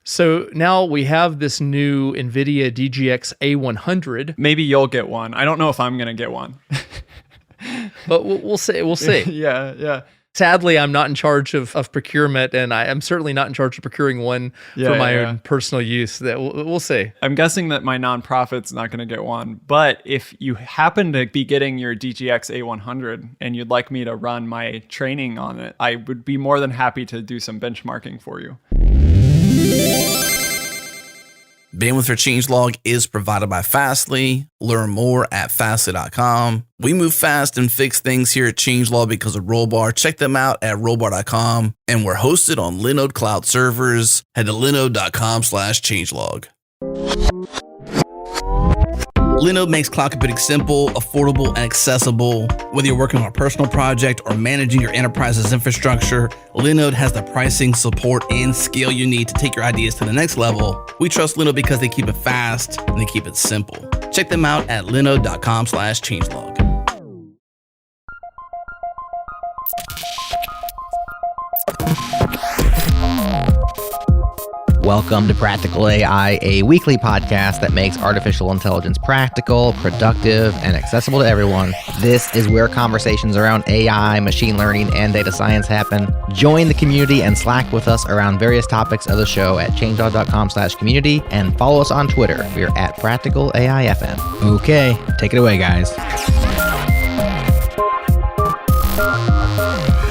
So now we have this new NVIDIA DGX A100. Maybe you'll get one. I don't know if I'm going to get one. But we'll see. We'll see. Yeah. Sadly, I'm not in charge of procurement, and I am certainly not in charge of procuring one for my own personal use. That we'll see. I'm guessing that my nonprofit's not going to get one. But if you happen to be getting your DGX A100 and you'd like me to run my training on it, I would be more than happy to do some benchmarking for you. Bandwidth for changelog is provided by Fastly. Learn more at fastly.com. We move fast and fix things here at changelog because of Rollbar. Check them out at rollbar.com. And we're hosted on Linode Cloud servers. Head to linode.com/changelog. Linode makes cloud computing simple, affordable, and accessible. Whether you're working on a personal project or managing your enterprise's infrastructure, Linode has the pricing, support, and scale you need to take your ideas to the next level. We trust Linode because they keep it fast and they keep it simple. Check them out at linode.com/changelog. Welcome to Practical AI, a weekly podcast that makes artificial intelligence practical, productive, and accessible to everyone. This is where conversations around AI, machine learning, and data science happen. Join the community and Slack with us around various topics of the show at changelog.com/community and follow us on Twitter. We're at Practical AI FM. Okay, take it away, guys.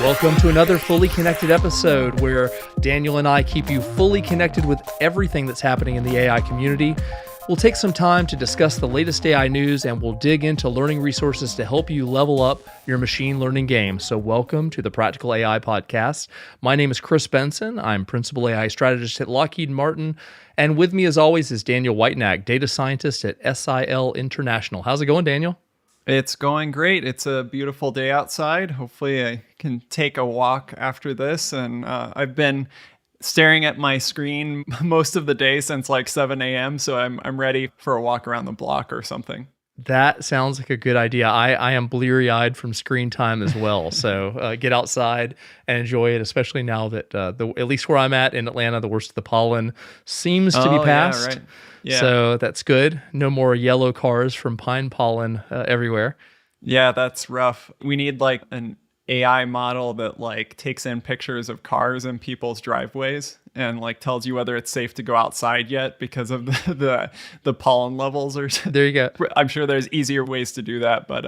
Welcome to another fully connected episode where Daniel and I keep you fully connected with everything that's happening in the AI community. We'll take some time to discuss the latest AI news and we'll dig into learning resources to help you level up your machine learning game. So welcome to the Practical AI Podcast. My name is Chris Benson. I'm Principal AI Strategist at Lockheed Martin. And with me as always is Daniel Whitenack, Data Scientist at SIL International. How's it going, Daniel? It's going great. It's a beautiful day outside. Hopefully I can take a walk after this. And I've been staring at my screen most of the day since like 7 a.m. So I'm ready for a walk around the block or something. That sounds like a good idea. I am bleary-eyed from screen time as well. So get outside and enjoy it, especially now that at least where I'm at in Atlanta, the worst of the pollen seems to be past. Yeah, right. Yeah. So that's good. No more yellow cars from pine pollen everywhere. Yeah, that's rough. We need like an AI model that like takes in pictures of cars in people's driveways and like tells you whether it's safe to go outside yet because of the pollen levels or something. There you go. I'm sure there's easier ways to do that, but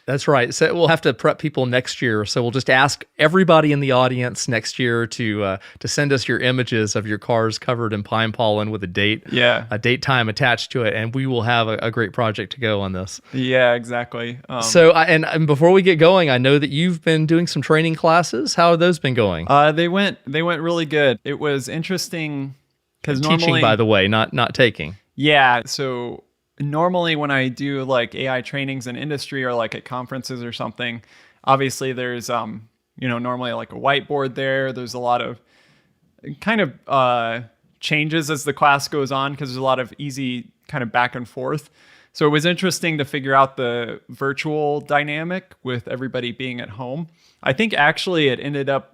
that's right. So we'll have to prep people next year. So we'll just ask everybody in the audience next year to send us your images of your cars covered in pine pollen with a date time attached to it, and we will have a great project to go on this. Yeah, exactly. So and before we get going, I know that you've been doing some training classes. How have those been going? They went really good. It was interesting because normally teaching, by the way, not taking. Yeah. So normally when I do like AI trainings in industry or like at conferences or something, obviously there's normally like a whiteboard there. There's a lot of kind of changes as the class goes on because there's a lot of easy kind of back and forth. So it was interesting to figure out the virtual dynamic with everybody being at home. I think actually it ended up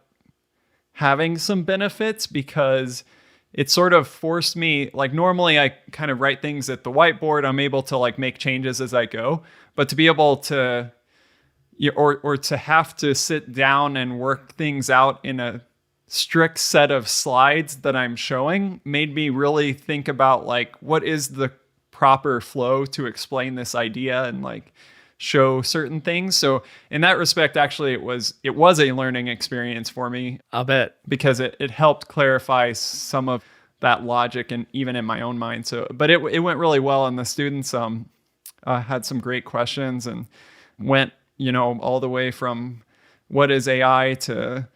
having some benefits because it sort of forced me, like normally I kind of write things at the whiteboard. I'm able to like make changes as I go, but to be able to, or to have to sit down and work things out in a strict set of slides that I'm showing made me really think about like, what is the proper flow to explain this idea and like show certain things. So in that respect, actually, it was a learning experience for me. I'll bet. Because it helped clarify some of that logic and even in my own mind. So, but it went really well, and the students had some great questions and went all the way from what is AI to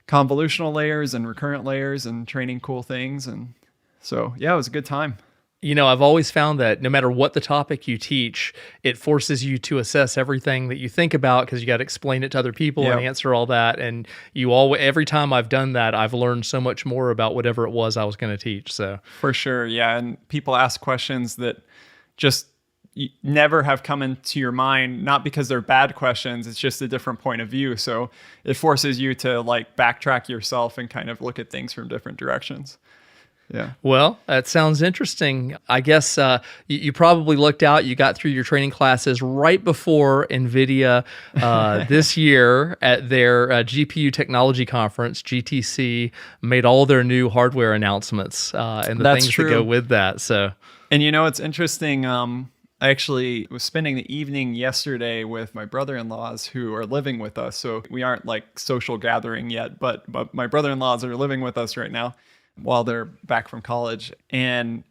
convolutional layers and recurrent layers and training cool things. And so yeah, it was a good time. I've always found that no matter what the topic you teach, it forces you to assess everything that you think about because you got to explain it to other people and answer all that. And every time I've done that, I've learned so much more about whatever it was I was going to teach. So for sure, yeah. And people ask questions that just never have come into your mind, not because they're bad questions. It's just a different point of view. So it forces you to like backtrack yourself and kind of look at things from different directions. Yeah. Well, that sounds interesting. I guess you probably looked out, you got through your training classes right before NVIDIA this year at their GPU technology conference, GTC, made all their new hardware announcements and the That's things true. that go with that. So, And it's interesting. I actually was spending the evening yesterday with my brother-in-laws who are living with us. So we aren't like social gathering yet, but my brother-in-laws are living with us right now while they're back from college. And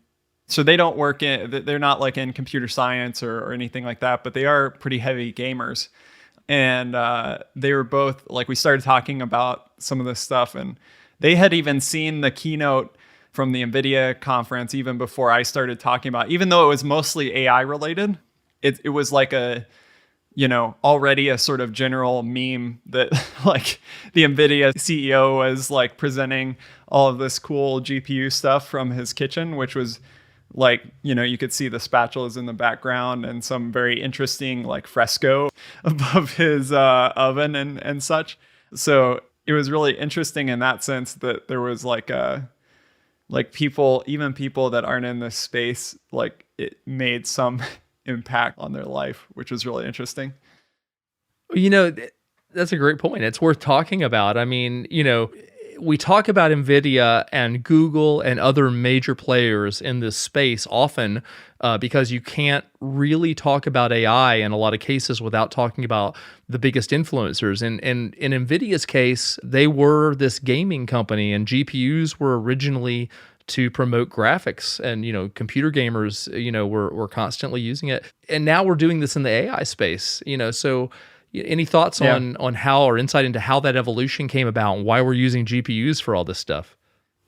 so they don't work they're not like in computer science or anything like that, but they are pretty heavy gamers. And they were both like, we started talking about some of this stuff, and they had even seen the keynote from the NVIDIA conference even before I started talking about, even though it was mostly AI related, it was like already a sort of general meme that like the NVIDIA CEO was like presenting all of this cool GPU stuff from his kitchen, which was like, you could see the spatulas in the background and some very interesting like fresco above his oven and such. So it was really interesting in that sense that there was even people that aren't in this space, like it made some impact on their life, which was really interesting. That's a great point. It's worth talking about. I mean, we talk about NVIDIA and Google and other major players in this space often because you can't really talk about AI in a lot of cases without talking about the biggest influencers. And in NVIDIA's case, they were this gaming company, and GPUs were originally to promote graphics, and computer gamers were constantly using it. And now we're doing this in the AI space. So any thoughts on how, or insight into how that evolution came about and why we're using GPUs for all this stuff?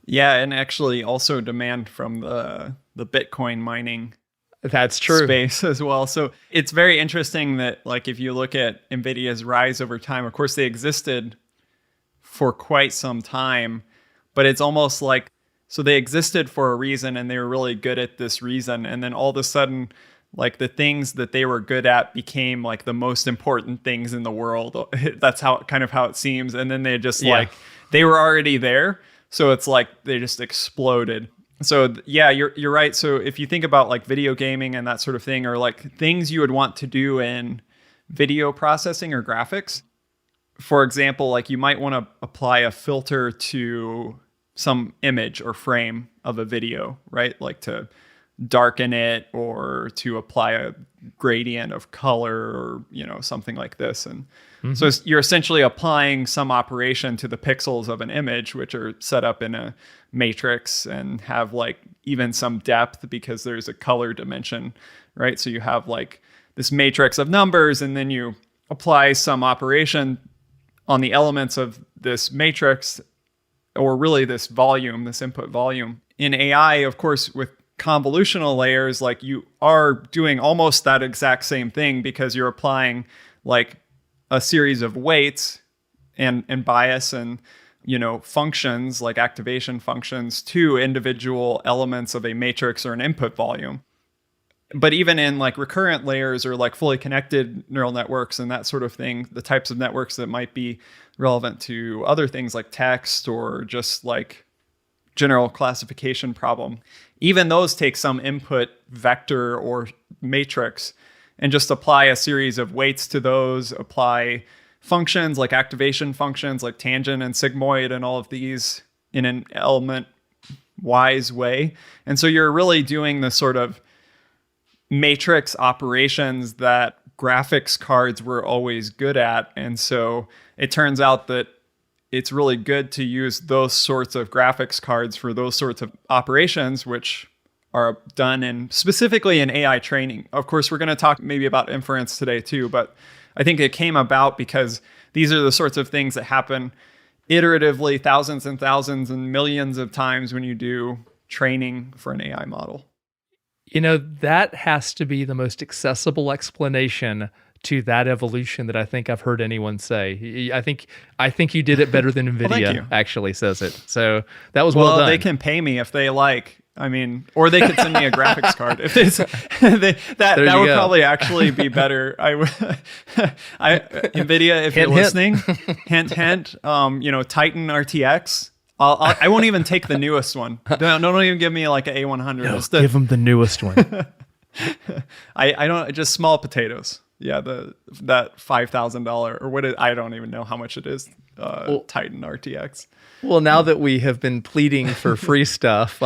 Yeah, and actually also demand from the Bitcoin mining That's true. space as well. So it's very interesting that like if you look at NVIDIA's rise over time, of course they existed for quite some time, but it's almost like, so they existed for a reason and they were really good at this reason. And then all of a sudden, like the things that they were good at became like the most important things in the world. That's how it seems. And then they just they were already there. So it's like they just exploded. So yeah, you're right. So if you think about like video gaming and that sort of thing, or like things you would want to do in video processing or graphics, for example, like you might want to apply a filter to some image or frame of a video, right? Like to darken it or to apply a gradient of color or something like this. And so you're essentially applying some operation to the pixels of an image, which are set up in a matrix and have like even some depth because there's a color dimension, right? So you have like this matrix of numbers, and then you apply some operation on the elements of this matrix, or really this volume, this input volume. In AI, of course, with convolutional layers, like you are doing almost that exact same thing because you're applying like a series of weights and bias and functions like activation functions to individual elements of a matrix or an input volume. But even in like recurrent layers or like fully connected neural networks and that sort of thing, the types of networks that might be relevant to other things like text or just like general classification problem, even those take some input vector or matrix and just apply a series of weights to those, apply functions like activation functions like tangent and sigmoid and all of these in an element wise way. And so you're really doing the sort of matrix operations that graphics cards were always good at. And so it turns out that it's really good to use those sorts of graphics cards for those sorts of operations, which are done specifically in AI training. Of course, we're going to talk maybe about inference today too, but I think it came about because these are the sorts of things that happen iteratively, thousands and thousands and millions of times when you do training for an AI model. That has to be the most accessible explanation to that evolution that I think I've heard anyone say. I think you did it better than NVIDIA actually says it. So that was well done. They can pay me if they like. I mean, or they could send me a graphics card. If that would probably actually be better. NVIDIA, if you're listening, hint, Titan RTX I won't even take the newest one. Don't even give me like an A100. No, give them the newest one. I don't, just small potatoes. Yeah, that $5,000 or what I don't even know how much it is. Titan RTX. Well, now that we have been pleading for free stuff,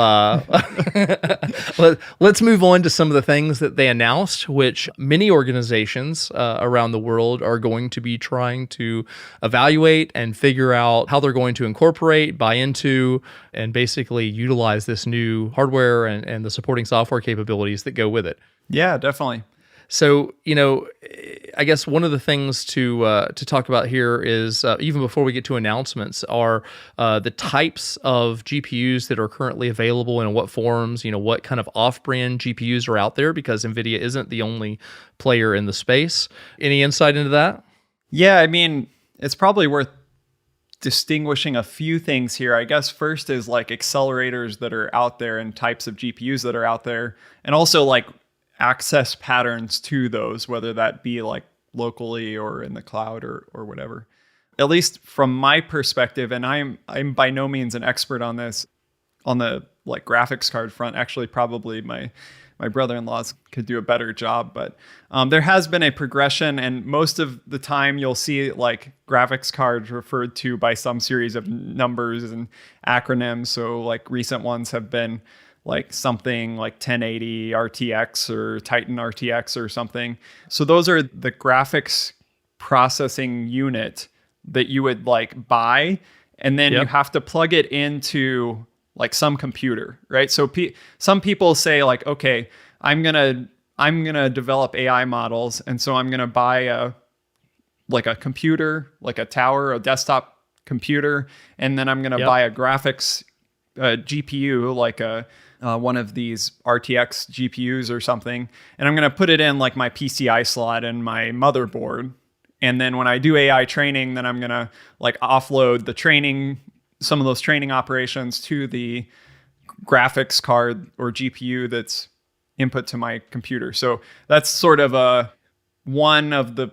let's move on to some of the things that they announced, which many organizations around the world are going to be trying to evaluate and figure out how they're going to incorporate, buy into, and basically utilize this new hardware and the supporting software capabilities that go with it. Yeah, definitely. So, I guess one of the things to talk about here is, even before we get to announcements, are the types of GPUs that are currently available and in what forms, what kind of off-brand GPUs are out there, because NVIDIA isn't the only player in the space. Any insight into that? Yeah, I mean, it's probably worth distinguishing a few things here. I guess first is like accelerators that are out there and types of GPUs that are out there, and also like access patterns to those, whether that be like locally or in the cloud or whatever. At least from my perspective, and I'm by no means an expert on this, on the like graphics card front. Actually, probably my brother-in-laws could do a better job, but there has been a progression, and most of the time you'll see like graphics cards referred to by some series of numbers and acronyms. So like recent ones have been like something like 1080 RTX or Titan RTX or something. So those are the graphics processing unit that you would like buy, and then you have to plug it into like some computer, right? So some people say like, okay, I'm gonna develop AI models, and so I'm gonna buy a computer, like a tower, a desktop computer, and then I'm gonna buy a graphics GPU, like one of these RTX GPUs or something, and I'm going to put it in like my PCI slot and my motherboard. And then when I do AI training, then I'm going to like offload the training, some of those training operations to the graphics card or GPU that's input to my computer. So that's sort of one of the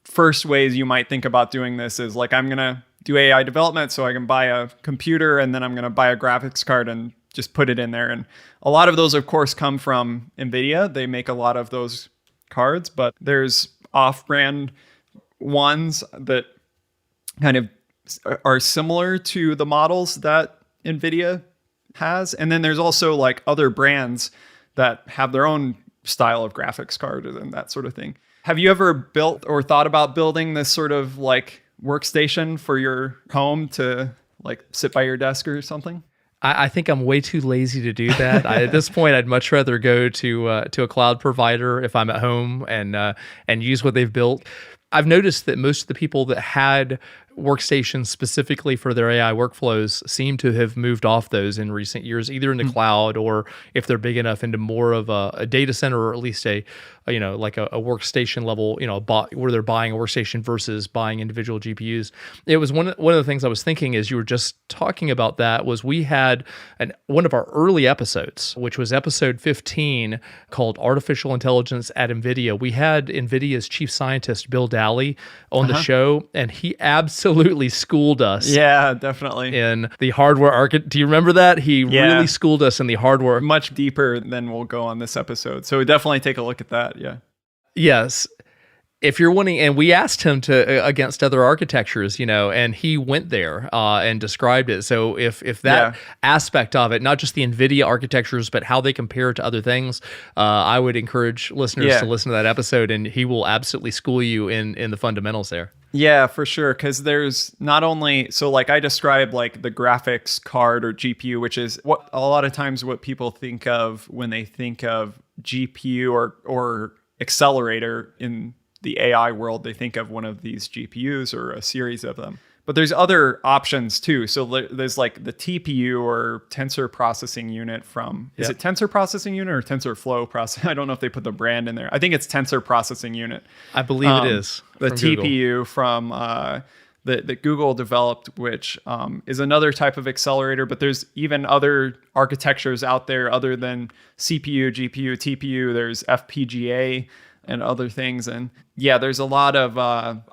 first ways you might think about doing this is like, I'm going to do AI development so I can buy a computer, and then I'm going to buy a graphics card and just put it in there. And a lot of those, of course, come from NVIDIA. They make a lot of those cards, but there's off-brand ones that kind of are similar to the models that NVIDIA has. And then there's also like other brands that have their own style of graphics card and that sort of thing. Have you ever built or thought about building this sort of like workstation for your home to like sit by your desk or something? I think I'm way too lazy to do that. At this point, I'd much rather go to a cloud provider if I'm at home and use what they've built. I've noticed that most of the people that had workstations specifically for their AI workflows seem to have moved off those in recent years, either in the cloud or if they're big enough into more of a data center, or at least a workstation level, where they're buying a workstation versus buying individual GPUs. It was one of the things I was thinking as you were just talking about that was we had one of our early episodes, which was episode 15, called Artificial Intelligence at NVIDIA. We had NVIDIA's chief scientist, Bill Dally, on the show, and he absolutely schooled us. Yeah, definitely. In the hardware do you remember that? He really schooled us in the hardware. Much deeper than we'll go on this episode. So definitely take a look at that. Yeah. Yes. If you're wanting, and we asked him to against other architectures, and he went there and described it. So if that aspect of it, not just the NVIDIA architectures, but how they compare to other things, I would encourage listeners to listen to that episode, and he will absolutely school you in the fundamentals there. Yeah, for sure. Because there's not only, so like I described like the graphics card or GPU, which is what a lot of times what people think of when they think of GPU or accelerator in the AI world. They think of one of these GPUs or a series of them. But there's other options too. So there's like the TPU or Tensor Processing Unit from, is it Tensor Processing Unit or TensorFlow Processing? I don't know if they put the brand in there. I think it's Tensor Processing Unit. I believe it is. The TPU from that Google developed, which is another type of accelerator. But there's even other architectures out there other than CPU, GPU, TPU. There's FPGA and other things. And yeah, there's a lot of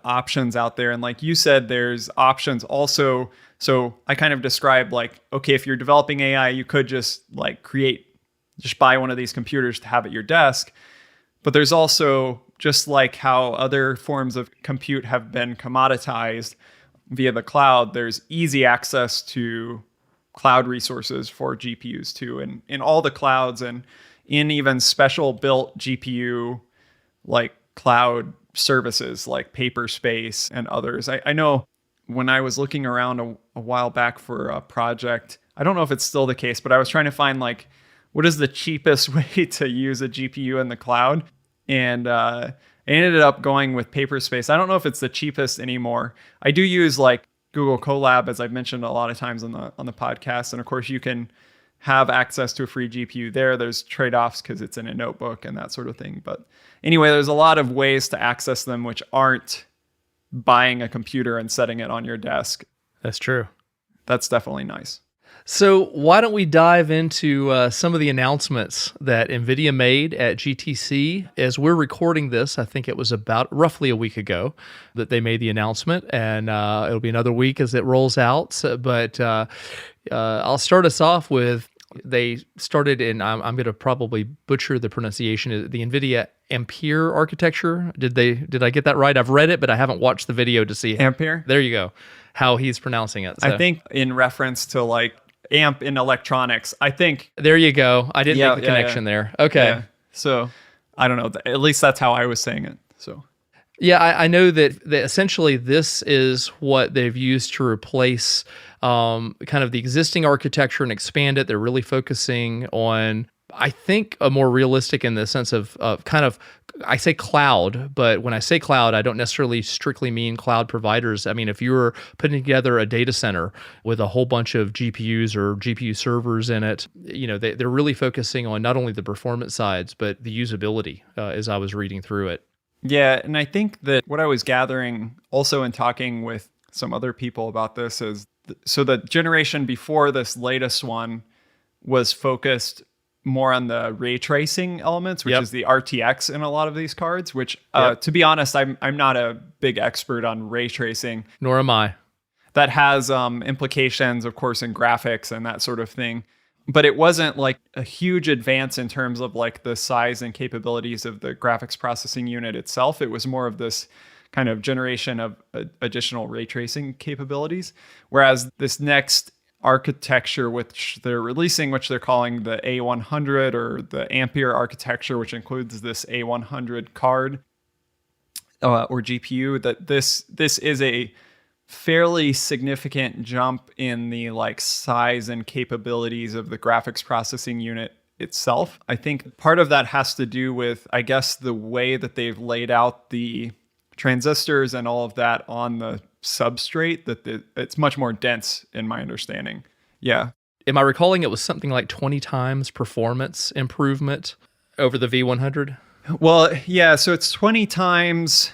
options out there. And like you said, there's options also. So I kind of described like, okay, if you're developing AI, you could just buy one of these computers to have at your desk. But there's also, just like how other forms of compute have been commoditized via the cloud, there's easy access to cloud resources for GPUs too. And in all the clouds and in even special built GPU like cloud services like Paperspace and others. I know when I was looking around a while back for a project, I don't know if it's still the case, but I was trying to find like, what is the cheapest way to use a GPU in the cloud? And I ended up going with Paperspace. I don't know if it's the cheapest anymore. I do use like Google Colab, as I've mentioned a lot of times on the podcast. And of course, you can have access to a free GPU there. There's trade-offs because it's in a notebook and that sort of thing. But anyway, there's a lot of ways to access them which aren't buying a computer and setting it on your desk. That's true. That's definitely nice. So why don't we dive into some of the announcements that NVIDIA made at GTC? As we're recording this, I think it was about roughly a week ago that they made the announcement, and it'll be another week as it rolls out. But I'll start us off with, they started in, I'm going to probably butcher the pronunciation, the NVIDIA Ampere architecture. Did I get that right? I've read it, but I haven't watched the video to see. Ampere? There you go. How he's pronouncing it. So. I think in reference to like amp in electronics, I think. There you go. I didn't make the connection there. Okay. Yeah. So I don't know. At least that's how I was saying it. So. Yeah, I know that essentially this is what they've used to replace kind of the existing architecture and expand it. They're really focusing on, I think, a more realistic in the sense of kind of, I say cloud, but when I say cloud, I don't necessarily strictly mean cloud providers. I mean, if you were putting together a data center with a whole bunch of GPUs or GPU servers in it, you know, they're really focusing on not only the performance sides, but the usability as I was reading through it. Yeah, and I think that what I was gathering also in talking with some other people about this is, so the generation before this latest one was focused more on the ray tracing elements, which is the RTX in a lot of these cards, which to be honest, I'm not a big expert on ray tracing. Nor am I. That has implications, of course, in graphics and that sort of thing. But it wasn't like a huge advance in terms of like the size and capabilities of the graphics processing unit itself. It was more of this kind of generation of additional ray tracing capabilities. Whereas this next architecture which they're releasing, which they're calling the A100 or the Ampere architecture, which includes this A100 card or GPU, that this is a fairly significant jump in the like size and capabilities of the graphics processing unit itself. I think part of that has to do with, I guess, the way that they've laid out the transistors and all of that on the substrate, that it's much more dense in my understanding. Yeah. Am I recalling it was something like 20 times performance improvement over the V100? Well, yeah, so it's 20 times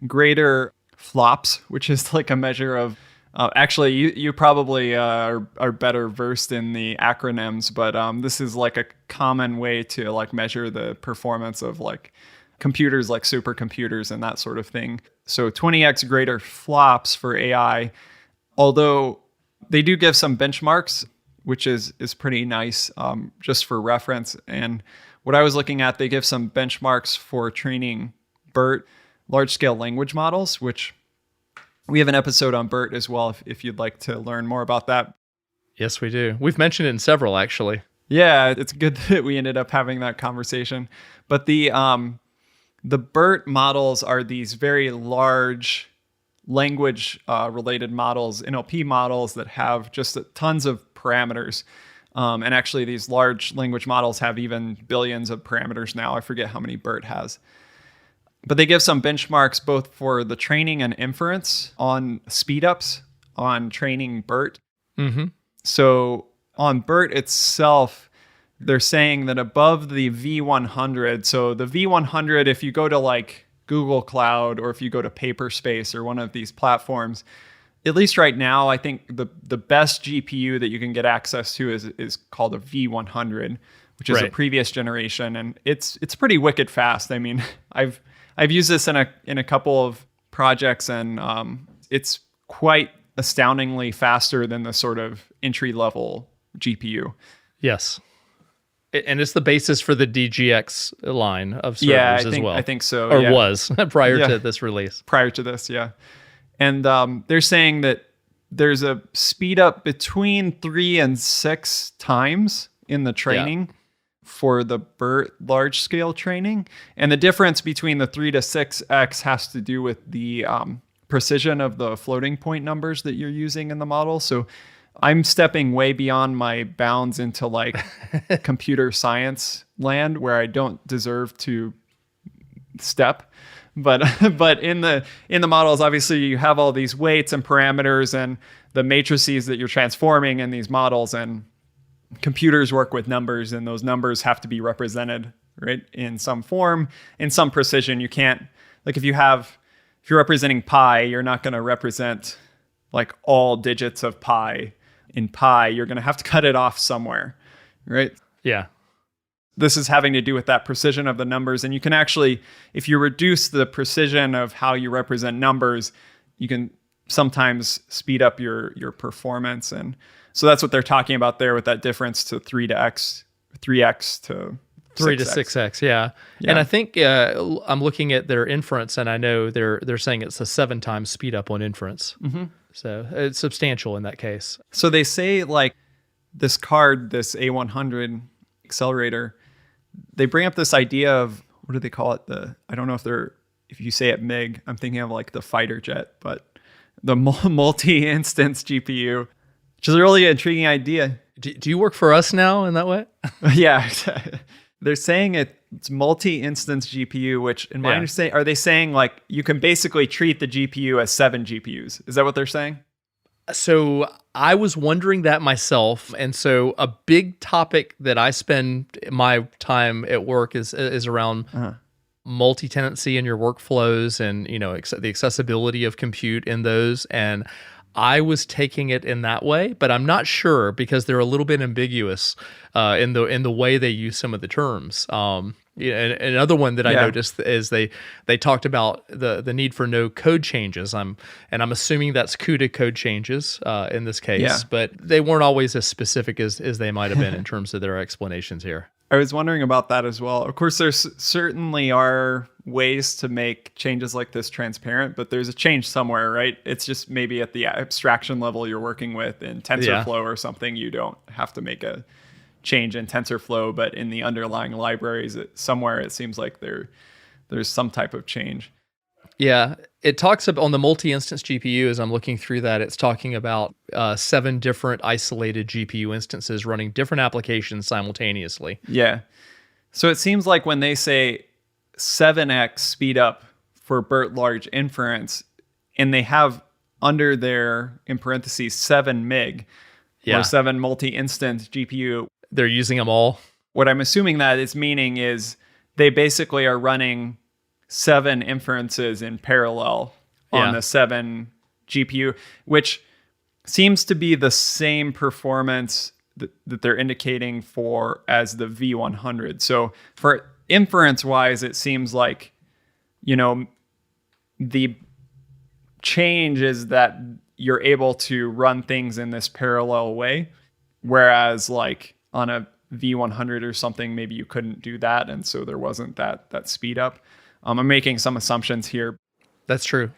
greater flops, which is like a measure of actually you probably are better versed in the acronyms, but this is like a common way to like measure the performance of like computers like supercomputers and that sort of thing. So 20x greater flops for AI, although they do give some benchmarks, which is pretty nice just for reference. And what I was looking at, they give some benchmarks for training BERT large-scale language models, which we have an episode on BERT as well if you'd like to learn more about that. Yes, we do. We've mentioned it in several, actually. Yeah, it's good that we ended up having that conversation. But the BERT models are these very large language related models, NLP models that have just tons of parameters. And actually, these large language models have even billions of parameters now. I forget how many BERT has. But they give some benchmarks both for the training and inference on speedups on training BERT. Mm-hmm. So on BERT itself, they're saying that above the V100, so the V100, if you go to like Google Cloud or if you go to Paperspace or one of these platforms, at least right now, I think the best GPU that you can get access to is called a V100, which is a Right. previous generation, and it's pretty wicked fast. I mean, I've used this in a couple of projects, and it's quite astoundingly faster than the sort of entry level GPU. Yes. And it's the basis for the DGX line of servers Yeah, as well. I think so. Or yeah. was prior Yeah. to this release. Prior to this, yeah. And they're saying that there's a speed up between 3 and 6 times in the training for the BERT large scale training. And the difference between the 3 to 6x has to do with the precision of the floating point numbers that you're using in the model. So I'm stepping way beyond my bounds into like computer science land where I don't deserve to step. But in the models, obviously you have all these weights and parameters and the matrices that you're transforming in these models, and computers work with numbers, and those numbers have to be represented, right, in some form, in some precision. You can't, like if you're representing pi, you're not going to represent like all digits of pi in pi. You're going to have to cut it off somewhere, right? Yeah. This is having to do with that precision of the numbers. And you can actually, if you reduce the precision of how you represent numbers, you can sometimes speed up your performance. And so that's what they're talking about there with that difference to 3x to 3 to 6x. 6x, yeah. And I think I'm looking at their inference, and I know they're saying it's a 7 times speed up on inference. Mm-hmm. So it's substantial in that case. So they say like this card, this A100 accelerator, they bring up this idea of, what do they call it? I don't know if you say it MIG, I'm thinking of like the fighter jet, but the multi-instance GPU, which is a really intriguing idea. Do you work for us now in that way? Yeah. They're saying it's multi-instance GPU, which in my understanding, are they saying like you can basically treat the GPU as 7 GPUs? Is that what they're saying? So I was wondering that myself. And so a big topic that I spend my time at work is around multi-tenancy in your workflows and, the accessibility of compute in those. And I was taking it in that way, but I'm not sure because they're a little bit ambiguous in the way they use some of the terms. And another one that I noticed is they talked about the need for no code changes. I'm assuming that's CUDA code changes in this case, but they weren't always as specific as they might have been in terms of their explanations here. I was wondering about that as well. Of course, there's certainly are ways to make changes like this transparent, but there's a change somewhere, right? It's just maybe at the abstraction level you're working with in TensorFlow or something, you don't have to make a change in TensorFlow, but in the underlying libraries, somewhere it seems like there's some type of change. Yeah, it talks about on the multi-instance GPU, as I'm looking through that, it's talking about 7 different isolated GPU instances running different applications simultaneously. Yeah. So it seems like when they say 7x speed up for BERT large inference, and they have under their, in parentheses, 7 MIG or 7 multi-instance GPU. They're using them all. What I'm assuming that it's meaning is they basically are running 7 inferences in parallel on the 7 GPU, which seems to be the same performance that they're indicating for as the V100. So for inference wise, it seems like, the change is that you're able to run things in this parallel way, whereas like on a V100 or something, maybe you couldn't do that, and so there wasn't that speed up. I'm making some assumptions here. That's true.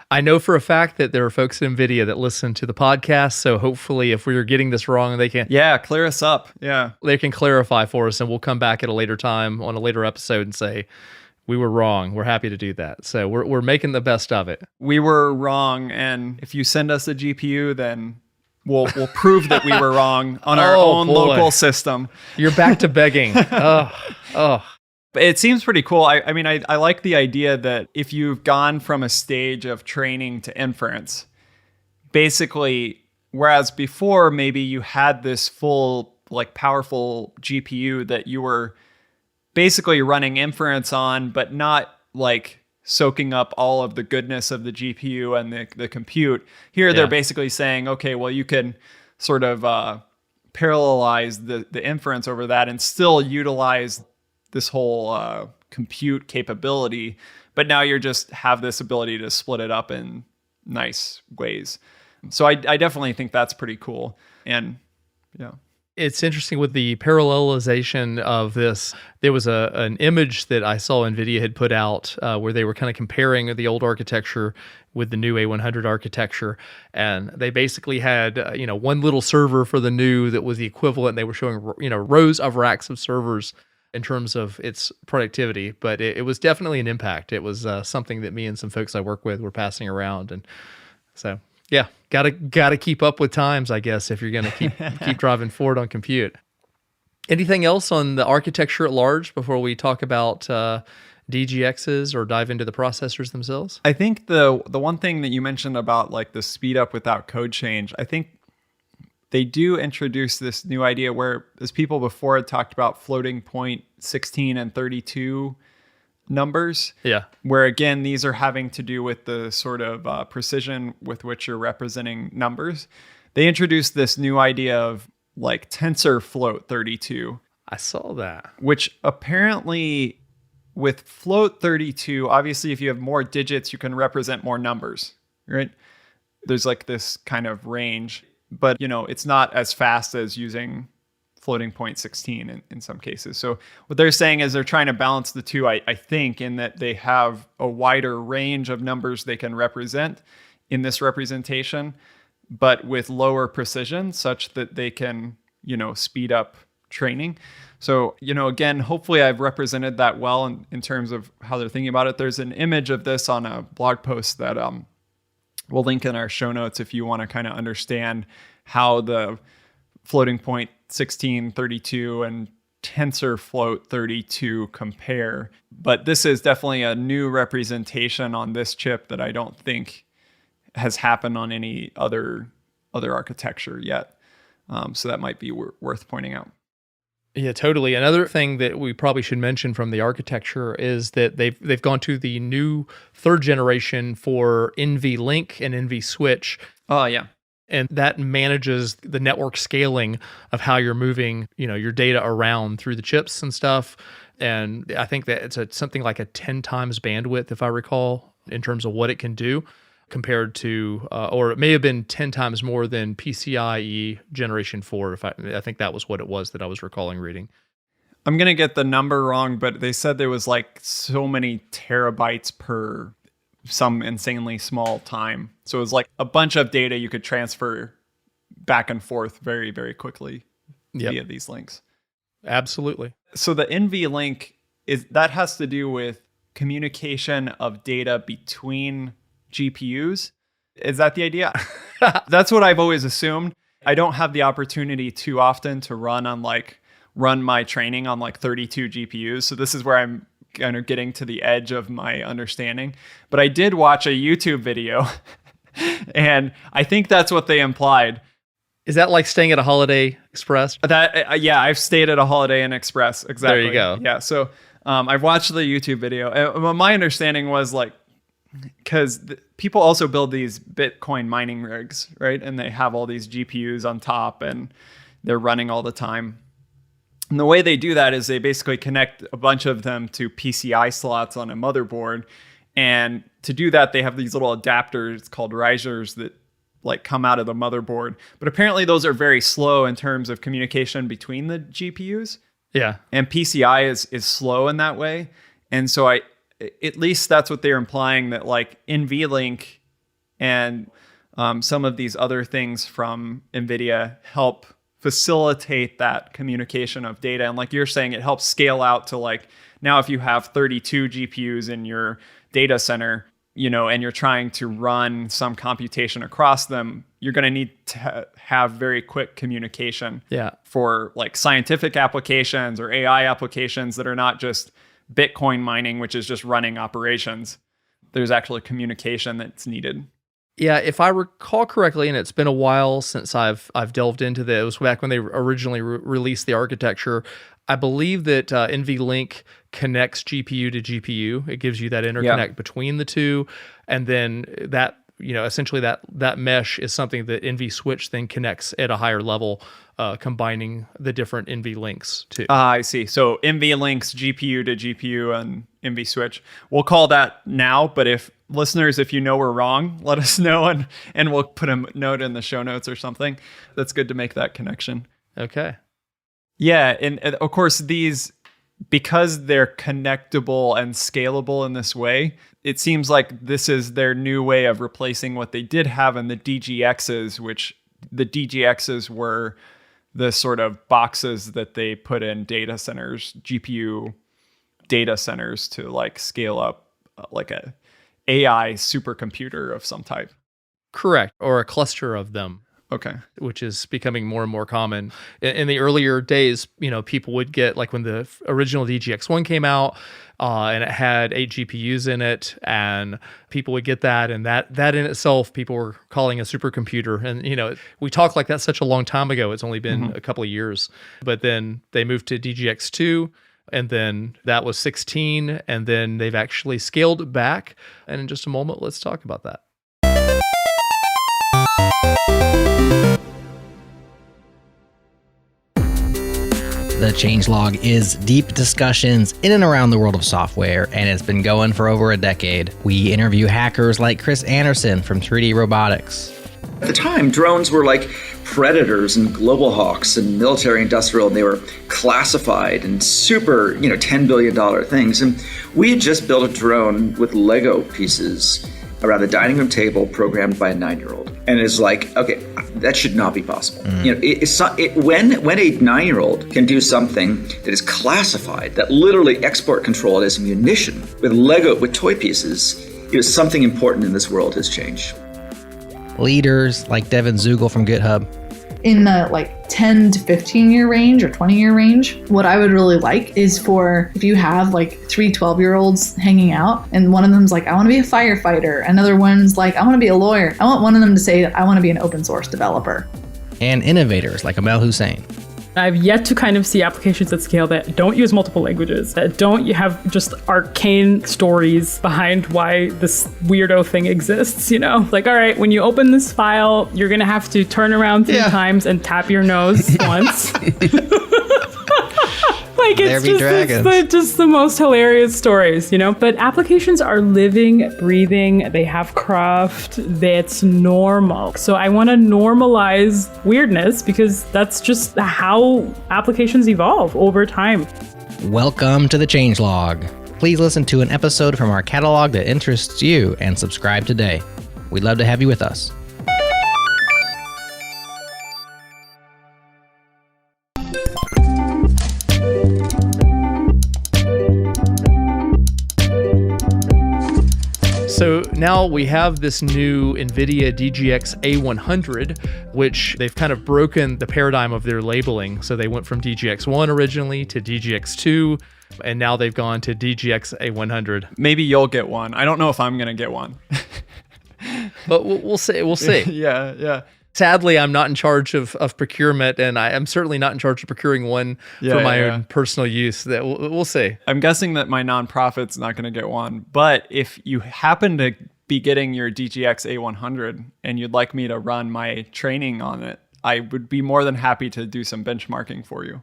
I know for a fact that there are folks at NVIDIA that listen to the podcast, so hopefully if we're getting this wrong, they can clear us up. Yeah. They can clarify for us, and we'll come back at a later time on a later episode and say, we were wrong. We're happy to do that. So we're making the best of it. We were wrong, and if you send us a GPU, then we'll prove that we were wrong on our own local system. You're back to begging. Oh. It seems pretty cool. I mean, I like the idea that if you've gone from a stage of training to inference, basically, whereas before maybe you had this full, like powerful GPU that you were basically running inference on, but not like soaking up all of the goodness of the GPU and the compute. Here they're basically saying, okay, well, you can sort of parallelize the inference over that and still utilize this whole compute capability. But now you're just have this ability to split it up in nice ways. So I definitely think that's pretty cool. And yeah. It's interesting with the parallelization of this. There was an image that I saw NVIDIA had put out where they were kind of comparing the old architecture with the new A100 architecture. And they basically had, one little server for the new that was the equivalent. They were showing, rows of racks of servers in terms of its productivity. But it was definitely an impact. It was something that me and some folks I work with were passing around. And so... yeah, gotta keep up with times, I guess, if you're gonna keep driving forward on compute. Anything else on the architecture at large before we talk about DGXs or dive into the processors themselves? I think the one thing that you mentioned about like the speed up without code change, I think they do introduce this new idea where, as people before had talked about floating point 16 and 32 numbers. Yeah. Where again, these are having to do with the sort of precision with which you're representing numbers. They introduced this new idea of like tensor float 32. I saw that. Which apparently with float 32, obviously if you have more digits, you can represent more numbers, right? There's like this kind of range, but it's not as fast as using floating point 16 in some cases. So what they're saying is they're trying to balance the two, I think, in that they have a wider range of numbers they can represent in this representation, but with lower precision such that they can, speed up training. So, again, hopefully I've represented that well in terms of how they're thinking about it. There's an image of this on a blog post that we'll link in our show notes if you want to kind of understand how the floating point 16, 32, and TensorFloat 32 compare. But this is definitely a new representation on this chip that I don't think has happened on any other architecture yet. So that might be worth pointing out. Yeah, totally. Another thing that we probably should mention from the architecture is that they've gone to the new third generation for NVLink and NVSwitch. Oh, yeah. And that manages the network scaling of how you're moving, your data around through the chips and stuff. And I think that it's something like a 10 times bandwidth, if I recall, in terms of what it can do compared to, or it may have been 10 times more than PCIe Generation 4. I think that was what it was that I was recalling reading. I'm going to get the number wrong, but they said there was like so many terabytes per some insanely small time. So it was like a bunch of data you could transfer back and forth very, very quickly via these links. Absolutely. So the NVLink that has to do with communication of data between GPUs. Is that the idea? That's what I've always assumed. I don't have the opportunity too often to run my training on like 32 GPUs. So this is where I'm kind of getting to the edge of my understanding. But I did watch a YouTube video and I think that's what they implied. Is that like staying at a Holiday Express? Yeah, I've stayed at a Holiday Inn Express. Exactly. There you go. Yeah. So I've watched the YouTube video. My understanding was like, because people also build these Bitcoin mining rigs, right? And they have all these GPUs on top and they're running all the time. And the way they do that is they basically connect a bunch of them to PCI slots on a motherboard. And to do that, they have these little adapters called risers that like come out of the motherboard. But apparently those are very slow in terms of communication between the GPUs. Yeah. And PCI is slow in that way. And so at least that's what they're implying, that like NVLink and some of these other things from NVIDIA help facilitate that communication of data. And like you're saying, it helps scale out to like, now if you have 32 GPUs in your data center, and you're trying to run some computation across them, you're going to need to have very quick communication for like scientific applications or AI applications that are not just Bitcoin mining, which is just running operations. There's actually communication that's needed. Yeah, if I recall correctly, and it's been a while since I've delved into this, it was back when they originally released the architecture. I believe that NVLink connects GPU to GPU. It gives you that interconnect between the two, and then that essentially that mesh is something that NVSwitch then connects at a higher level, combining the different NV links too. I see. So NV links GPU to GPU and NVSwitch. We'll call that now, but if listeners, if you know we're wrong, let us know and we'll put a note in the show notes or something. That's good to make that connection. Okay. Yeah, and of course these, because they're connectable and scalable in this way, it seems like this is their new way of replacing what they did have in the DGXs, which the DGXs were the sort of boxes that they put in data centers, GPU data centers, to like scale up like a AI supercomputer of some type. Correct. Or a cluster of them. Okay. Which is becoming more and more common. In the earlier days, people would get, like when the original DGX1 came out, and it had 8 GPUs in it, and people would get that, and that in itself, people were calling a supercomputer. And, we talked like that such a long time ago. It's only been a couple of years. But then they moved to DGX2, and then that was 16, and then they've actually scaled back. And in just a moment, let's talk about that. The Changelog is deep discussions in and around the world of software, and it's been going for over a decade. We interview hackers like Chris Anderson from 3D Robotics. At the time, drones were like Predators and Global Hawks and military industrial, and they were classified and super, $10 billion things. And we had just built a drone with Lego pieces around a dining room table programmed by a 9-year-old. And it's like, okay, that should not be possible. When a 9-year-old can do something that is classified, that literally export controlled as munition with Lego, with toy pieces, something important in this world has changed. Leaders like Devin Zugel from GitHub. In the 10 to 15 year range or 20 year range, what I would really like is for, if you have 3 12-year-olds hanging out and one of them's like, I want to be a firefighter. Another one's like, I want to be a lawyer. I want one of them to say, I want to be an open source developer. And innovators like Amel Hussein. I've yet to kind of see applications at scale that don't use multiple languages, that don't have just arcane stories behind why this weirdo thing exists, Like, all right, when you open this file, you're going to have to turn around 3 times and tap your nose once. It's just the most hilarious stories, But applications are living, breathing. They have craft. That's normal. So I want to normalize weirdness because that's just how applications evolve over time. Welcome to the Changelog. Please listen to an episode from our catalog that interests you and subscribe today. We'd love to have you with us. So now we have this new NVIDIA DGX A100, which they've kind of broken the paradigm of their labeling. So they went from DGX1 originally to DGX2, and now they've gone to DGX A100. Maybe you'll get one. I don't know if I'm going to get one. But we'll see. We'll see. Yeah. Sadly, I'm not in charge of procurement, and I am certainly not in charge of procuring one for my own personal use. That we'll see. I'm guessing that my nonprofit's not going to get one, but if you happen to be getting your DGX A100 and you'd like me to run my training on it, I would be more than happy to do some benchmarking for you.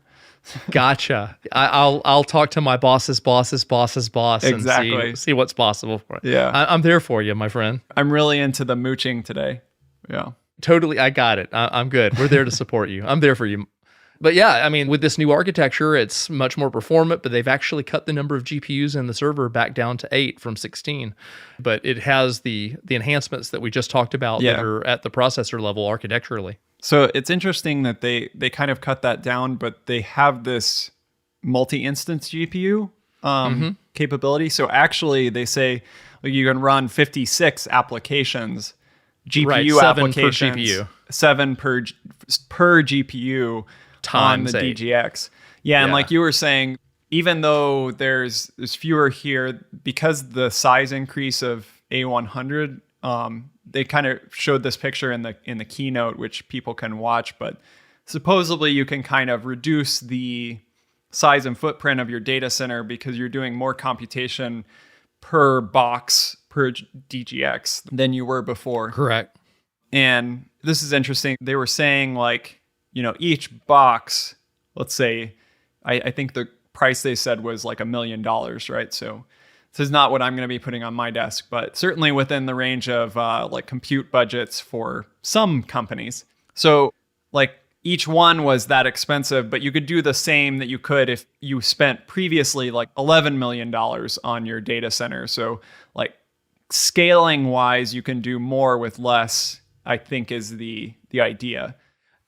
Gotcha. I'll talk to my boss's boss's boss's boss exactly. and see what's possible for it. Yeah, I'm there for you, my friend. I'm really into the mooching today. Yeah. Totally, I got it. I'm good. We're there to support you. I'm there for you. But yeah, I mean, with this new architecture, it's much more performant, but they've actually cut the number of GPUs in the server back down to 8 from 16. But it has the enhancements that we just talked about that are at the processor level architecturally. So it's interesting that they kind of cut that down, but they have this multi-instance GPU capability. So actually, they say you can run 56 applications. GPU applications, 7 per GPU times on the 8. DGX. Yeah, and like you were saying, even though there's fewer here, because the size increase of A100, they kind of showed this picture in the keynote, which people can watch. But supposedly, you can kind of reduce the size and footprint of your data center because you're doing more computation per box per DGX than you were before. Correct. And this is interesting. They were saying like, each box, let's say, I think the price they said was like $1 million, right? So this is not what I'm going to be putting on my desk, but certainly within the range of like compute budgets for some companies. So like each one was that expensive, but you could do the same that you could if you spent previously like $11 million on your data center. So like scaling wise, you can do more with less, I think is the idea.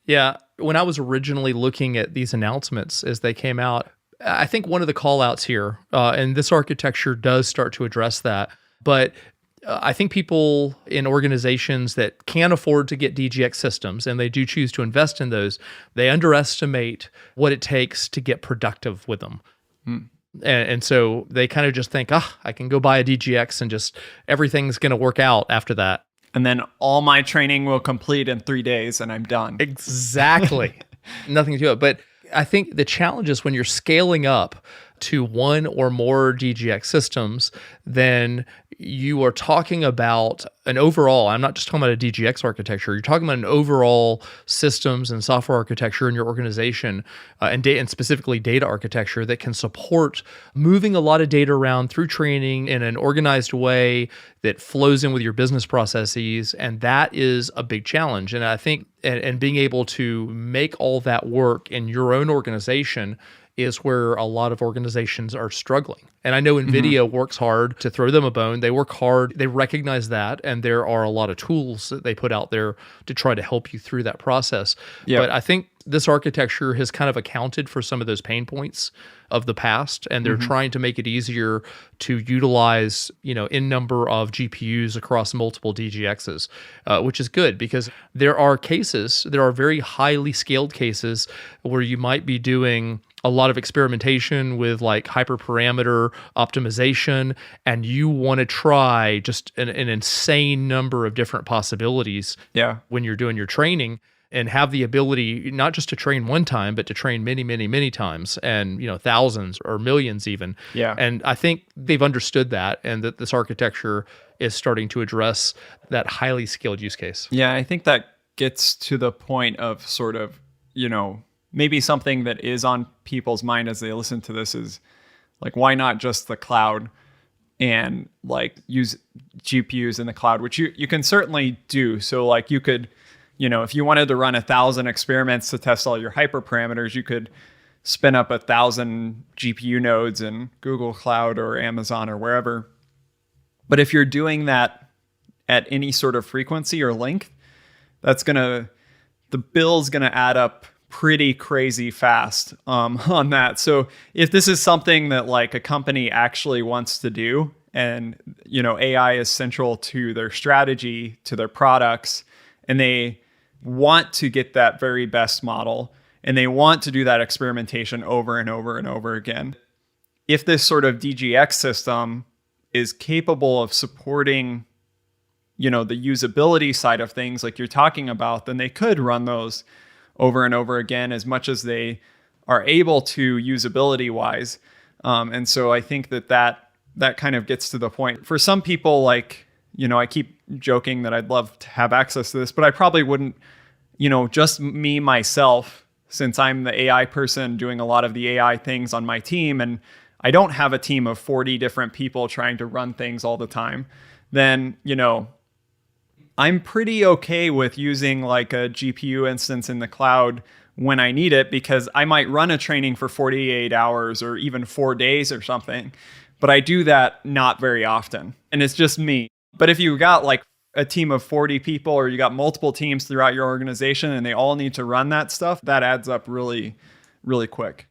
Yeah. When I was originally looking at these announcements as they came out, I think one of the call outs here, and this architecture does start to address that, but I think people in organizations that can afford to get DGX systems, and they do choose to invest in those, they underestimate what it takes to get productive with them. And so they kind of just think, I can go buy a DGX and just everything's going to work out after that. And then all my training will complete in 3 days and I'm done. Exactly. Nothing to it. But I think the challenge is when you're scaling up to one or more DGX systems, then you are talking about an overall, I'm not just talking about a DGX architecture, you're talking about an overall systems and software architecture in your organization, and specifically data architecture that can support moving a lot of data around through training in an organized way that flows in with your business processes. And that is a big challenge. And I think, and being able to make all that work in your own organization is where a lot of organizations are struggling. And I know NVIDIA works hard to throw them a bone. They work hard. They recognize that. And there are a lot of tools that they put out there to try to help you through that process. But I think this architecture has kind of accounted for some of those pain points of the past. And they're trying to make it easier to utilize, in number of GPUs across multiple DGXs, which is good because there are very highly scaled cases where you might be doing a lot of experimentation with like hyperparameter optimization, and you want to try just an insane number of different possibilities when you're doing your training, and have the ability not just to train one time, but to train many, many, many times, and thousands or millions even. And I think they've understood that, and that this architecture is starting to address that highly scaled use case. Yeah, I think that gets to the point of sort of, maybe something that is on people's mind as they listen to this is like, why not just the cloud and like use GPUs in the cloud, which you can certainly do. So like you could, if you wanted to run 1,000 experiments to test all your hyperparameters, you could spin up 1,000 GPU nodes in Google Cloud or Amazon or wherever. But if you're doing that at any sort of frequency or length, the bill's going to add up pretty crazy fast on that. So if this is something that like a company actually wants to do, and AI is central to their strategy, to their products, and they want to get that very best model, and they want to do that experimentation over and over and over again, if this sort of DGX system is capable of supporting the usability side of things like you're talking about, then they could run those over and over again as much as they are able to usability wise. And so I think that kind of gets to the point. For some people, like, I keep joking that I'd love to have access to this, but I probably wouldn't, just me, myself, since I'm the AI person doing a lot of the AI things on my team, and I don't have a team of 40 different people trying to run things all the time, then, I'm pretty okay with using like a GPU instance in the cloud when I need it, because I might run a training for 48 hours or even 4 days or something, but I do that not very often. And it's just me. But if you got like a team of 40 people, or you got multiple teams throughout your organization and they all need to run that stuff, that adds up really, really quick.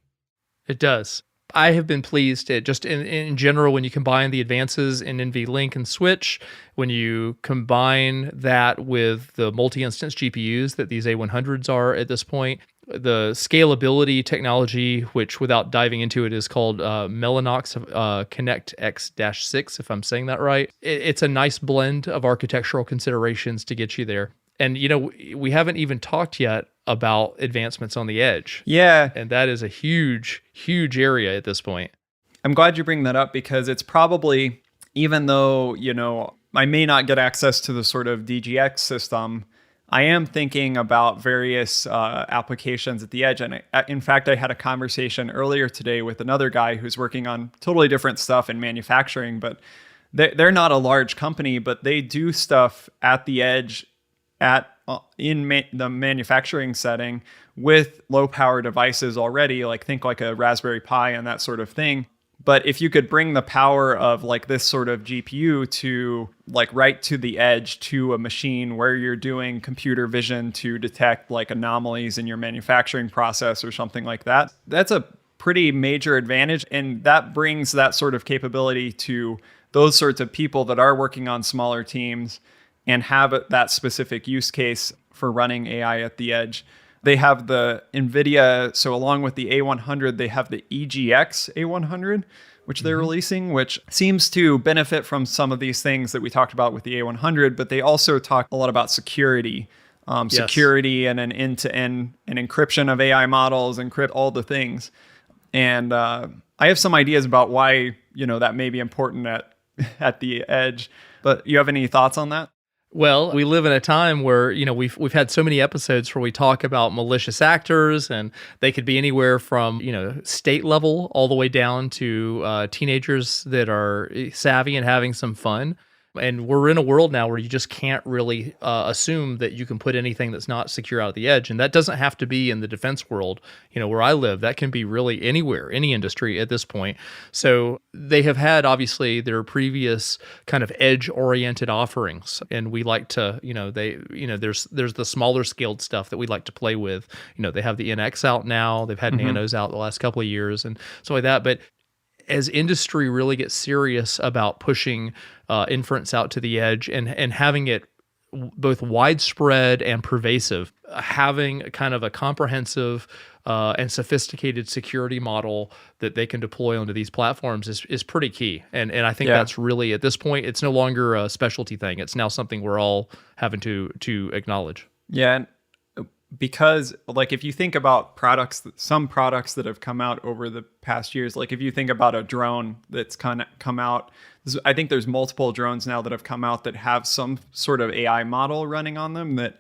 It does. I have been pleased at just in general, when you combine the advances in NVLink and Switch, when you combine that with the multi-instance GPUs that these A100s are at this point, the scalability technology, which without diving into it is called Mellanox Connect X-6, if I'm saying that right. It's a nice blend of architectural considerations to get you there. And, we haven't even talked yet about advancements on the edge. Yeah. And that is a huge, huge area at this point. I'm glad you bring that up, because it's probably, even though, I may not get access to the sort of DGX system, I am thinking about various applications at the edge. And in fact, I had a conversation earlier today with another guy who's working on totally different stuff in manufacturing, but they're not a large company, but they do stuff at the edge in the manufacturing setting with low power devices already, think like a Raspberry Pi and that sort of thing. But if you could bring the power of this sort of GPU to right to the edge to a machine where you're doing computer vision to detect anomalies in your manufacturing process or something like that, that's a pretty major advantage. And that brings that sort of capability to those sorts of people that are working on smaller teams and have that specific use case for running AI at the edge. They have the NVIDIA, so along with the A100, they have the EGX A100, which they're releasing, which seems to benefit from some of these things that we talked about with the A100, but they also talk a lot about security. Security and an end-to-end and encryption of AI models, encrypt all the things. And I have some ideas about why, that may be important at the edge. But you have any thoughts on that? Well, we live in a time where, we've had so many episodes where we talk about malicious actors, and they could be anywhere from, state level all the way down to teenagers that are savvy and having some fun. And we're in a world now where you just can't really assume that you can put anything that's not secure out of the edge. And that doesn't have to be in the defense world, where I live. That can be really anywhere, any industry at this point. So they have had, obviously, their previous kind of edge-oriented offerings. And we like to, there's the smaller scaled stuff that we like to play with. They have the NX out now. They've had Nanos out the last couple of years and stuff like that. But as industry really gets serious about pushing inference out to the edge and having it both widespread and pervasive, having kind of a comprehensive and sophisticated security model that they can deploy onto these platforms is pretty key. And I think that's really, at this point, it's no longer a specialty thing. It's now something we're all having to acknowledge. Yeah. And because if you think about some products that have come out over the past years, if you think about a drone that's kind of come out, I think there's multiple drones now that have come out that have some sort of AI model running on them that,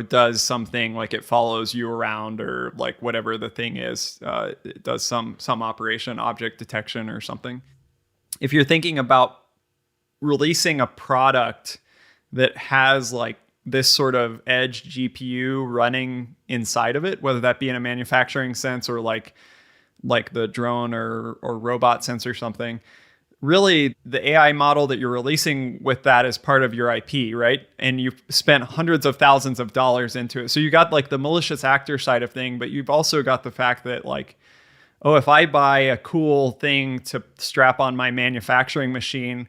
does something it follows you around or whatever the thing is, it does some operation, object detection or something. If you're thinking about releasing a product that has this sort of edge GPU running inside of it, whether that be in a manufacturing sense or like the drone or robot sense or something, really the AI model that you're releasing with that is part of your IP, right? And you've spent hundreds of thousands of dollars into it. So you got the malicious actor side of thing, but you've also got the fact that if I buy a cool thing to strap on my manufacturing machine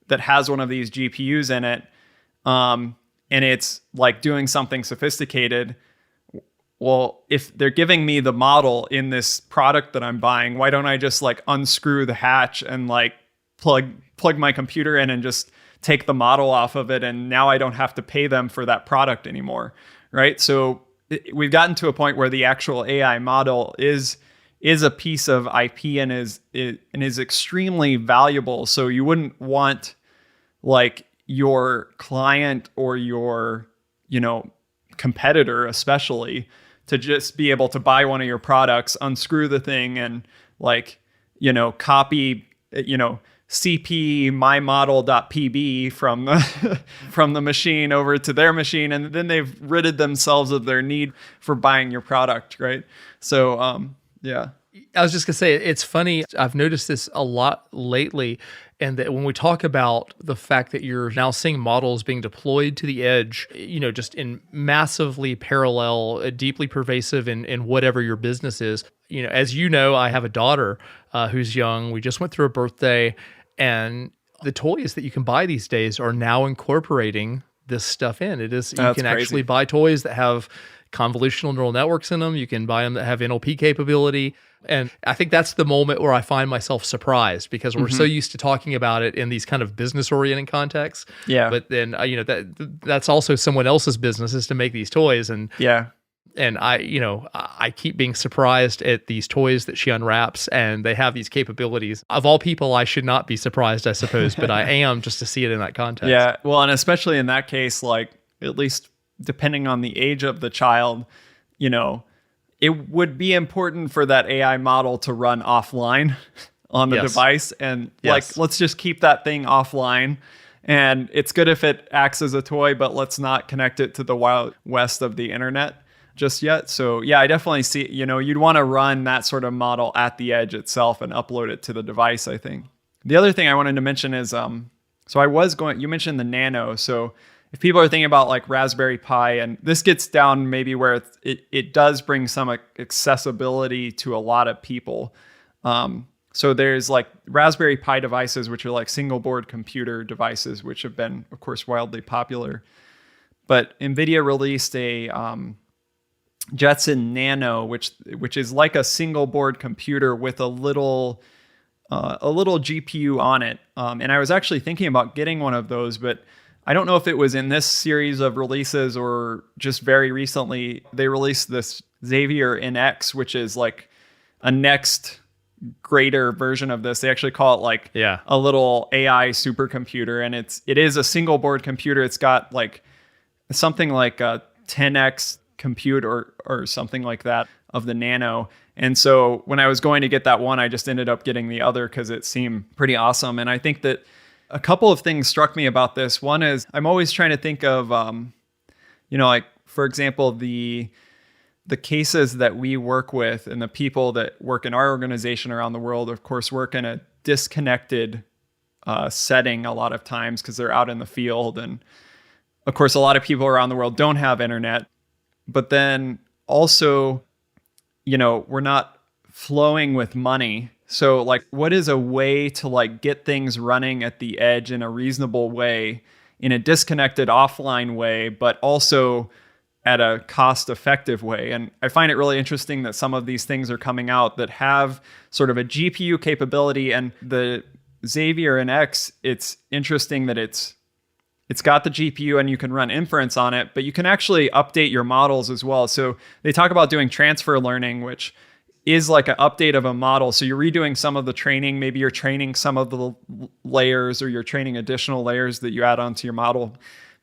that has one of these GPUs in it, and it's doing something sophisticated, well, if they're giving me the model in this product that I'm buying, why don't I just unscrew the hatch and plug my computer in and just take the model off of it, and now I don't have to pay them for that product anymore, right? So we've gotten to a point where the actual AI model is a piece of IP and is extremely valuable. So you wouldn't want your client or your, competitor especially to just be able to buy one of your products, unscrew the thing and copy, CP mymodel.pb from the machine over to their machine. And then they've ridded themselves of their need for buying your product. Right. So, yeah. I was just going to say, it's funny. I've noticed this a lot lately. And that when we talk about the fact that you're now seeing models being deployed to the edge, just in massively parallel, deeply pervasive in whatever your business is. As I have a daughter who's young. We just went through a birthday, and the toys that you can buy these days are now incorporating this stuff in. You can actually buy toys that have convolutional neural networks in them. You can buy them that have NLP capability. And I think that's the moment where I find myself surprised, because we're so used to talking about it in these kind of business-oriented contexts. Yeah. But then, that's also someone else's business, is to make these toys. And And I keep being surprised at these toys that she unwraps, and they have these capabilities. Of all people, I should not be surprised, I suppose, but I am, just to see it in that context. Yeah, well, and especially in that case, like, at least depending on the age of the child, it would be important for that AI model to run offline on the device. And like, let's just keep that thing offline. And it's good if it acts as a toy, but let's not connect it to the wild west of the internet just yet. So yeah, I definitely see, you'd want to run that sort of model at the edge itself and upload it to the device, I think. The other thing I wanted to mention is, you mentioned the Nano. So if people are thinking about like Raspberry Pi, and this gets down maybe where it does bring some accessibility to a lot of people. So there's like Raspberry Pi devices, which are like single board computer devices, which have been, of course, wildly popular. But NVIDIA released a Jetson Nano, which is like a single board computer with a little GPU on it. And I was actually thinking about getting one of those, but I don't know if it was in this series of releases or just very recently. They released this Xavier NX, which is like a next greater version of this. They actually call it like a little AI supercomputer, and it is a single board computer. It's got like something like a 10x compute or something like that of the Nano. And so when I was going to get that one, I just ended up getting the other because it seemed pretty awesome. And I think that a couple of things struck me about this. One is I'm always trying to think of, like, for example, the cases that we work with and the people that work in our organization around the world, of course, work in a disconnected setting a lot of times because they're out in the field. And of course, a lot of people around the world don't have internet. But then also, we're not flowing with money. So like, what is a way to like get things running at the edge in a reasonable way, in a disconnected offline way, but also at a cost-effective way? And I find it really interesting that some of these things are coming out that have sort of a GPU capability. And the Xavier NX, it's interesting that it's got the GPU and you can run inference on it, but you can actually update your models as well. So they talk about doing transfer learning, which is like an update of a model. So you're redoing some of the training. Maybe you're training some of the layers, or you're training additional layers that you add onto your model.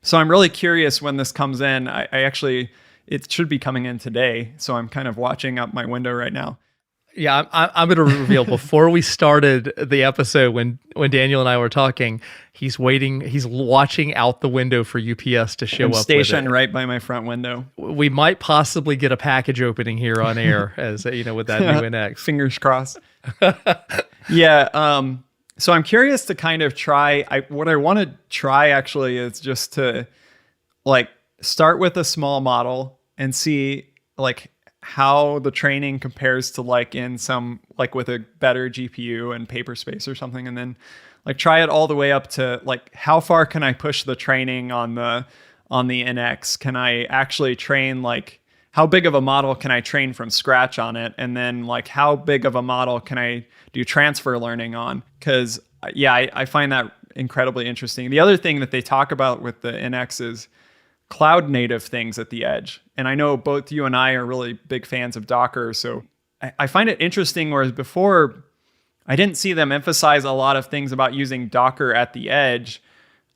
So I'm really curious when this comes in. It should be coming in today. So I'm kind of watching out my window right now. Yeah, I'm going to reveal before we started the episode, when Daniel and I were talking, he's watching out the window for UPS to show up. Stationed right by my front window. We might possibly get a package opening here on air, as with that new NX. Fingers crossed. Yeah. So I'm curious to kind of try. What I want to try actually is just to like start with a small model and see like how the training compares to like in some, like with a better GPU and paper space or something. And then like try it all the way up to like, how far can I push the training on the NX? Can I actually train, like how big of a model can I train from scratch on it? And then like, how big of a model can I do transfer learning on? Cause I find that incredibly interesting. The other thing that they talk about with the NX is cloud native things at the edge. And I know both you and I are really big fans of Docker. So I find it interesting, whereas before I didn't see them emphasize a lot of things about using Docker at the edge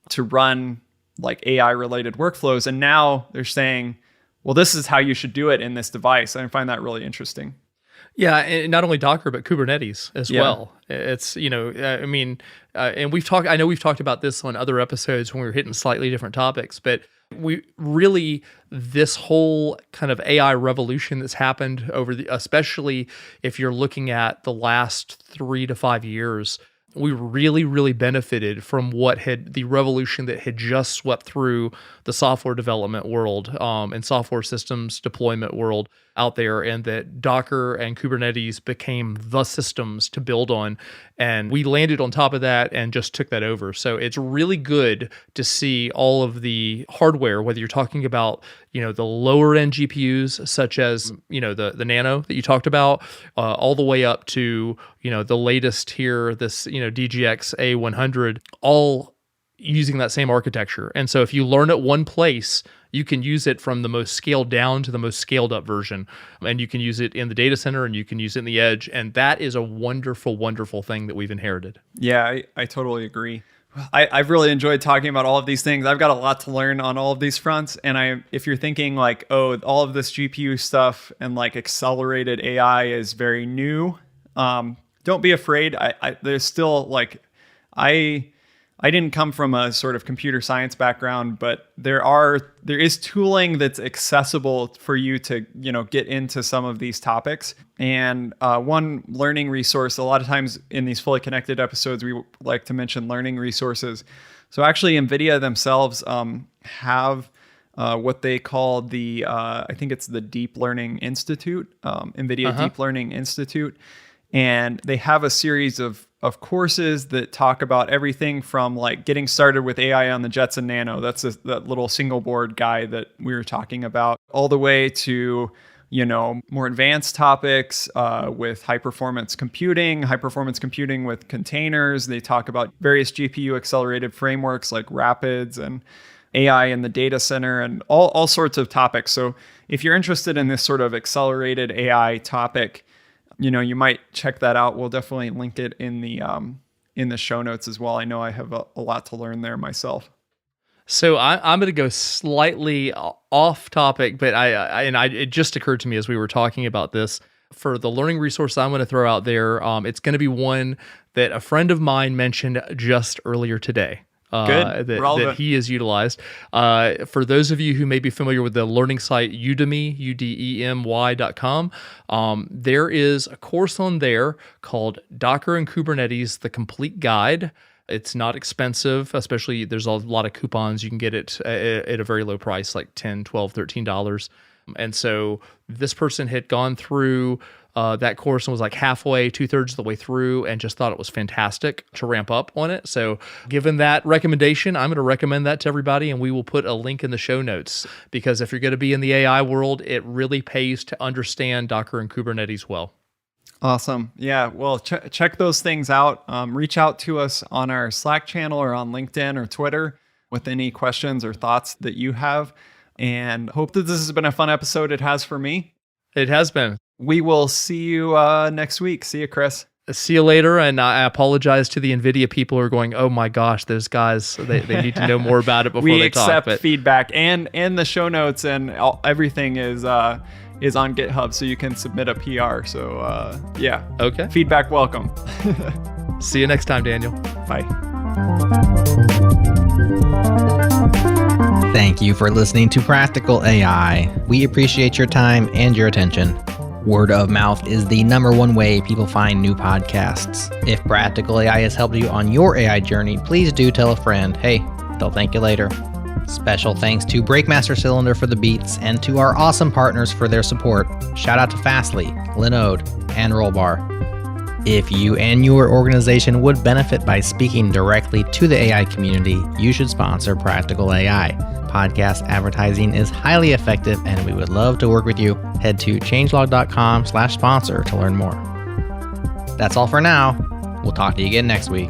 to run like AI related workflows. And now they're saying, well, this is how you should do it in this device. And I find that really interesting. Yeah, and not only Docker, but Kubernetes as well. It's, and I know we've talked about this on other episodes when we were hitting slightly different topics, but this whole kind of AI revolution that's happened especially if you're looking at the last 3 to 5 years, we really, really benefited from the revolution that had just swept through the software development world and software systems deployment world out there, and that Docker and Kubernetes became the systems to build on. And we landed on top of that and just took that over. So it's really good to see all of the hardware, whether you're talking about, the lower end GPUs, such as, the Nano that you talked about, all the way up to, the latest here, this, DGX A100, all using that same architecture. And so if you learn at one place, you can use it from the most scaled down to the most scaled up version. And you can use it in the data center and you can use it in the edge. And that is a wonderful, wonderful thing that we've inherited. Yeah, I totally agree. I've really enjoyed talking about all of these things. I've got a lot to learn on all of these fronts. And if you're thinking like, oh, all of this GPU stuff and like accelerated AI is very new, don't be afraid. There's still like, I didn't come from a sort of computer science background, but there is tooling that's accessible for you to, get into some of these topics. And one learning resource, a lot of times in these fully connected episodes, we like to mention learning resources. So actually NVIDIA themselves have what they call the, I think it's the Deep Learning Institute, NVIDIA Deep Learning Institute. And they have a series of courses that talk about everything from like getting started with AI on the Jetson Nano. That's that little single board guy that we were talking about, all the way to, more advanced topics with high performance computing with containers. They talk about various GPU accelerated frameworks like Rapids and AI in the data center and all sorts of topics. So if you're interested in this sort of accelerated AI topic, you might check that out. We'll definitely link it in the show notes as well. I know I have a lot to learn there myself. So I'm going to go slightly off topic, but it just occurred to me as we were talking about this. For the learning resource I'm going to throw out there, it's going to be one that a friend of mine mentioned just earlier today. That he has utilized. For those of you who may be familiar with the learning site Udemy, udemy.com, there is a course on there called Docker and Kubernetes, the Complete Guide. It's not expensive, especially there's a lot of coupons. You can get it at a very low price, like $10, $12, $13. And so this person had gone through that course and was like halfway, 2/3 of the way through, and just thought it was fantastic to ramp up on it. So given that recommendation, I'm going to recommend that to everybody, and we will put a link in the show notes, because if you're going to be in the AI world, it really pays to understand Docker and Kubernetes well. Awesome. Yeah. Well, check those things out. Reach out to us on our Slack channel or on LinkedIn or Twitter with any questions or thoughts that you have. And hope that this has been a fun episode. It has for me. It has been. We will see you next week. See you, Chris. See you later. And I apologize to the NVIDIA people who are going, oh my gosh, those guys, they need to know more about it before they talk. We accept feedback, and the show notes and everything is on GitHub, so you can submit a PR. So yeah. Okay. Feedback welcome. See you next time, Daniel. Bye. Thank you for listening to Practical AI. We appreciate your time and your attention. Word of mouth is the #1 way people find new podcasts. If Practical AI has helped you on your AI journey, please do tell a friend. Hey, they'll thank you later. Special thanks to Breakmaster Cylinder for the beats and to our awesome partners for their support. Shout out to Fastly, Linode, and Rollbar. If you and your organization would benefit by speaking directly to the AI community, you should sponsor Practical AI. Podcast advertising is highly effective, and we would love to work with you. Head to changelog.com/sponsor to learn more. That's all for now. We'll talk to you again next week.